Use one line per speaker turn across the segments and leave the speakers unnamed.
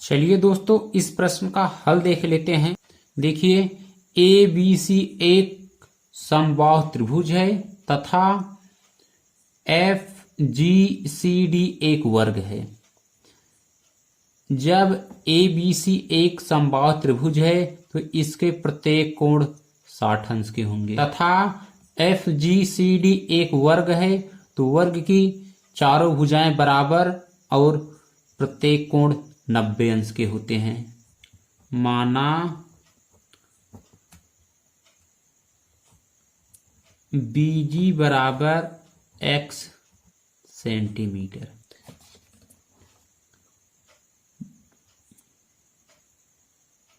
चलिए दोस्तों, इस प्रश्न का हल देख लेते हैं। देखिए, ए बी सी एक समबाहु त्रिभुज है तथा एफ जी सी डी एक वर्ग है। जब ए बी सी एक समबाहु त्रिभुज है तो इसके प्रत्येक कोण 60 अंश के होंगे तथा एफ जी सी डी एक वर्ग है तो वर्ग की चारों भुजाएं बराबर और प्रत्येक कोण 90 अंश के होते हैं। माना बीजी बराबर x सेंटीमीटर।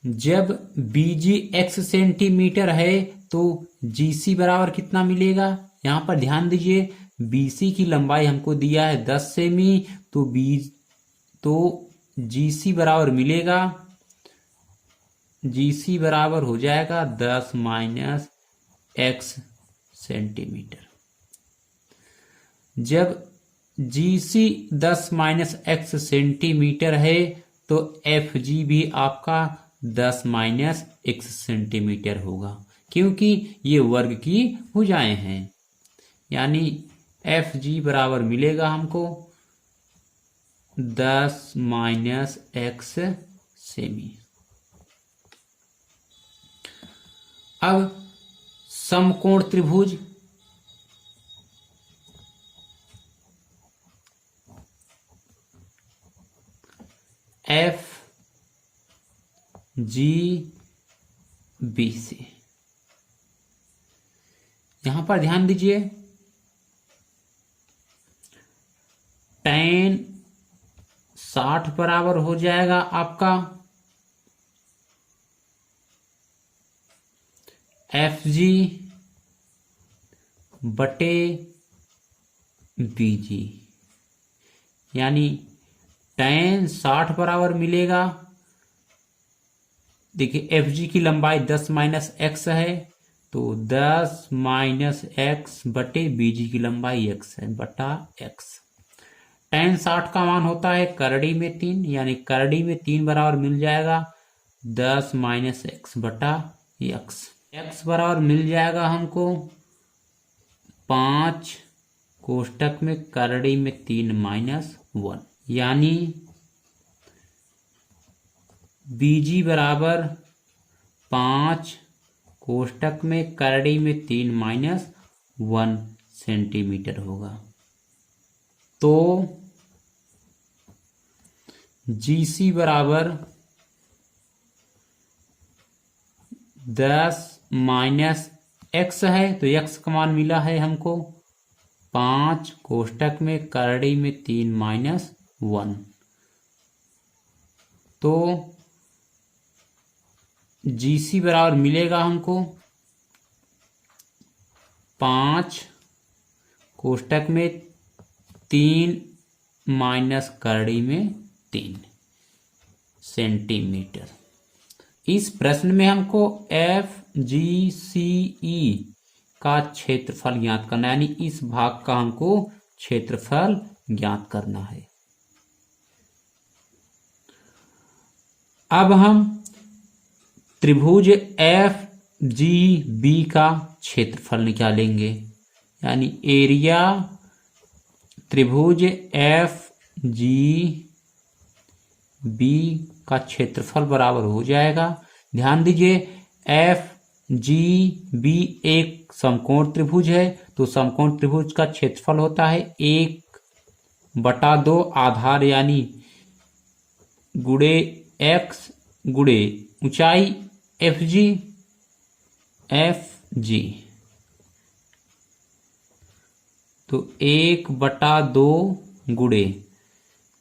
जब बीजी x सेंटीमीटर है तो जीसी बराबर कितना मिलेगा। यहां पर ध्यान दीजिए, बीसी की लंबाई हमको दिया है 10 सेमी, तो जीसी बराबर मिलेगा, जीसी बराबर हो जाएगा 10 माइनस x सेंटीमीटर। जब जीसी 10 माइनस x सेंटीमीटर है तो एफ जी भी आपका 10 माइनस x सेंटीमीटर होगा, क्योंकि ये वर्ग की भुजाएं हैं। यानी एफ जी बराबर मिलेगा हमको 10 माइनस x सेमी। अब समकोण त्रिभुज एफ जी बी से, यहां पर ध्यान दीजिए, tan 60 बराबर हो जाएगा आपका एफ जी बटे बीजी। यानी tan 60 बराबर मिलेगा, देखिए एफ जी की लंबाई 10 माइनस एक्स है तो 10 माइनस एक्स बटे बीजी की लंबाई x है बटा x। tan 60 का मान होता है करड़ी में 3, यानी करड़ी में 3 बराबर मिल जाएगा 10 माइनस एक्स बटा x। x बराबर मिल जाएगा हमको 5 कोष्टक में करड़ी में 3 माइनस 1, यानी बीजी बराबर 5 कोष्टक में करड़ी में 3 माइनस 1 सेंटीमीटर होगा। तो जीसी बराबर 10 माइनस एक्स है तो एक्स का मान मिला है हमको 5 कोष्टक में करड़ी में 3 माइनस 1। तो जीसी बराबर मिलेगा हमको 5 कोष्टक में 3 माइनस करड़ी में 3 सेंटीमीटर। इस प्रश्न में हमको एफ जी सी ई का क्षेत्रफल ज्ञात करना है, यानी इस भाग का हमको क्षेत्रफल ज्ञात करना है। अब हम त्रिभुज एफ जी बी का क्षेत्रफल निकालेंगे, यानी एरिया त्रिभुज एफ जी बी का क्षेत्रफल बराबर हो जाएगा। ध्यान दीजिए, एफ जी बी एक समकोण त्रिभुज है तो समकोण त्रिभुज का क्षेत्रफल होता है 1/2 आधार यानी गुणे x गुणे ऊंचाई एफ जी, तो 1/2 गुणे,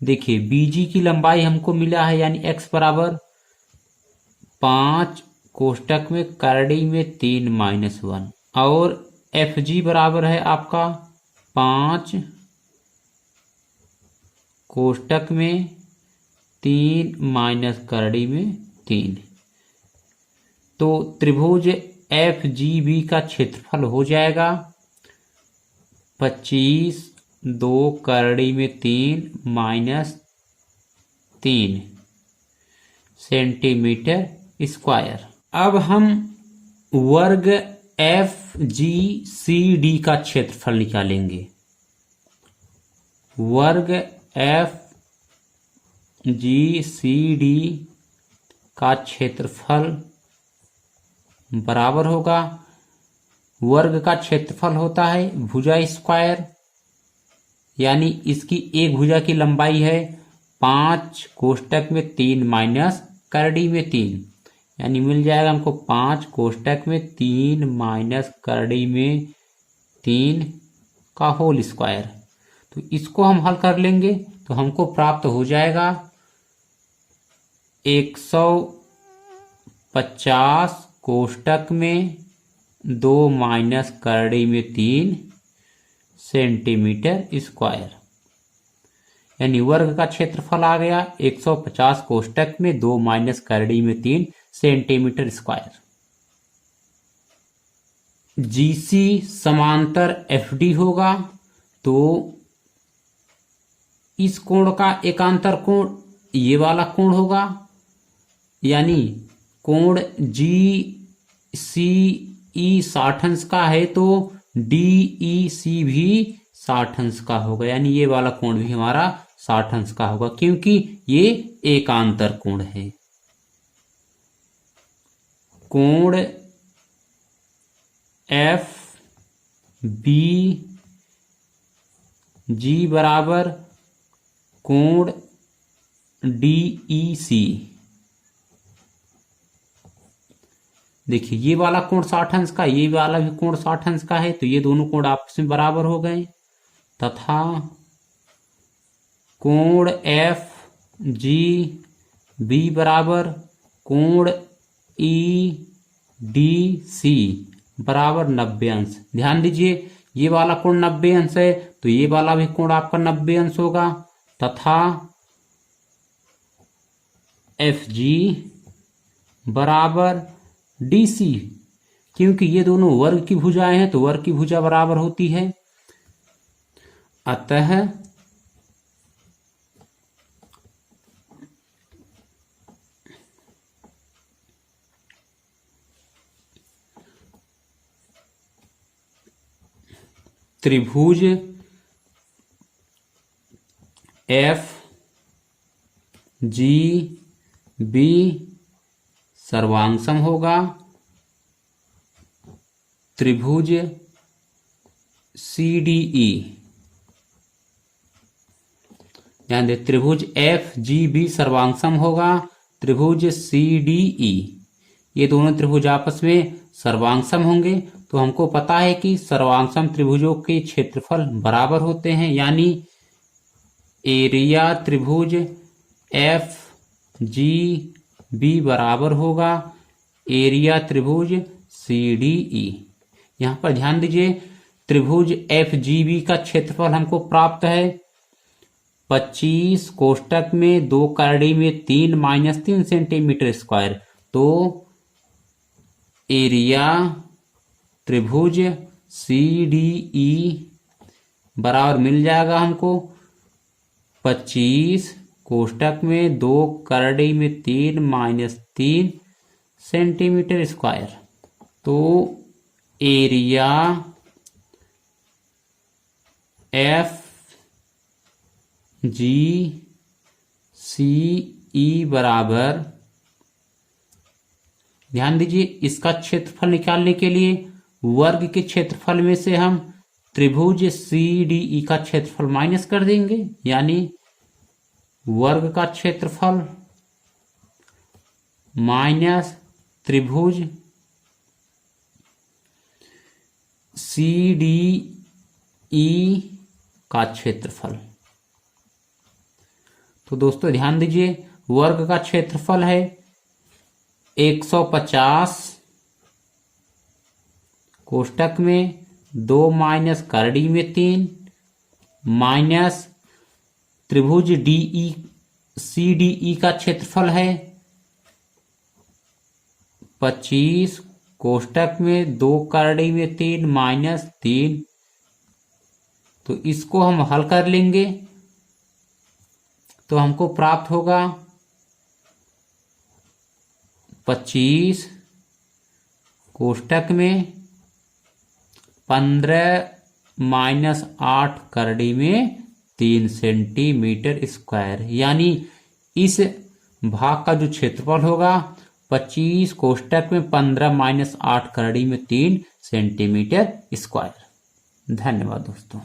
देखिए बीजी की लंबाई हमको मिला है यानी x बराबर 5 कोष्टक में करड़ी में 3 माइनस 1 और एफ जी बराबर है आपका 5 कोष्टक में 3 माइनस करड़ी में 3। तो त्रिभुज एफ जी बी का क्षेत्रफल हो जाएगा 25 2 करड़ी में 3 माइनस 3 सेंटीमीटर स्क्वायर। अब हम वर्ग FGCD का क्षेत्रफल निकालेंगे। वर्ग FGCD का क्षेत्रफल बराबर होगा, वर्ग का क्षेत्रफल होता है भुजा स्क्वायर, यानी इसकी एक भुजा की लंबाई है 5 कोष्टक में 3 माइनस करड़ी में 3, यानी मिल जाएगा हमको 5 कोष्टक में 3 माइनस करड़ी में 3 का होल स्क्वायर। तो इसको हम हल कर लेंगे तो हमको प्राप्त हो जाएगा 150 कोष्टक में 2 माइनस करड़ी में 3 सेंटीमीटर स्क्वायर, यानी वर्ग का क्षेत्रफल आ गया 150 कोष्टक में 2 माइनस करड़ी में 3 सेंटीमीटर स्क्वायर। GC समांतर FD होगा, तो इस कोण का एकांतर कोण ये वाला कोण होगा, यानी कोण GCE 60 अंश का है तो DEC भी 60 अंश का होगा, यानी ये वाला कोण भी हमारा 60 अंश का होगा, क्योंकि ये एकांतर कोण है। कोण FBG बराबर कोण DEC। देखिए ये वाला कोण 60 अंश का, ये वाला भी कोण 60 अंश का है, तो ये दोनों कोण आपस में बराबर हो गए, तथा कोण FGB बराबर कोण EDC बराबर 90 अंश। ध्यान दीजिए ये वाला कोण 90 अंश है, तो ये वाला भी कोण आपका 90 अंश होगा, तथा FG बराबर DC, क्योंकि ये दोनों वर्ग की भुजाएं हैं तो वर्ग की भुजा बराबर होती है। अतः त्रिभुज FGB सर्वांगसम होगा त्रिभुज CDE। ध्यान दे, त्रिभुज FGB सर्वांगसम होगा त्रिभुज CDE। ये दोनों त्रिभुज आपस में सर्वांगसम होंगे, तो हमको पता है कि सर्वांगसम त्रिभुजों के क्षेत्रफल बराबर होते हैं, यानी एरिया त्रिभुज FGB बराबर होगा एरिया त्रिभुज CDE। यहां पर ध्यान दीजिए त्रिभुज FGB का क्षेत्रफल हमको प्राप्त है 25 कोष्टक में 2 करड़ी में 3 माइनस 3 सेंटीमीटर स्क्वायर, तो एरिया त्रिभुज CDE बराबर मिल जाएगा हमको 25 कोष्टक में 2 करड़ी में 3 माइनस 3 सेंटीमीटर स्क्वायर। तो एरिया FGCE बराबर, ध्यान दीजिए इसका क्षेत्रफल निकालने के लिए वर्ग के क्षेत्रफल में से हम त्रिभुज CDE का क्षेत्रफल माइनस कर देंगे, यानी वर्ग का क्षेत्रफल माइनस त्रिभुज CDE का क्षेत्रफल। तो दोस्तों ध्यान दीजिए वर्ग का क्षेत्रफल है 150 कोष्टक में 2 माइनस करड़ी में 3 माइनस त्रिभुज CDE का क्षेत्रफल है 25 कोष्टक में 2 करड़ी में 3 माइनस 3। तो इसको हम हल कर लेंगे तो हमको प्राप्त होगा 25 कोष्टक में 15 माइनस 8 करड़ी में 3 सेंटीमीटर स्क्वायर, यानी इस भाग का जो क्षेत्रफल होगा 25 कोष्टक में 15 माइनस 8 करड़ी में 3 सेंटीमीटर स्क्वायर। धन्यवाद दोस्तों।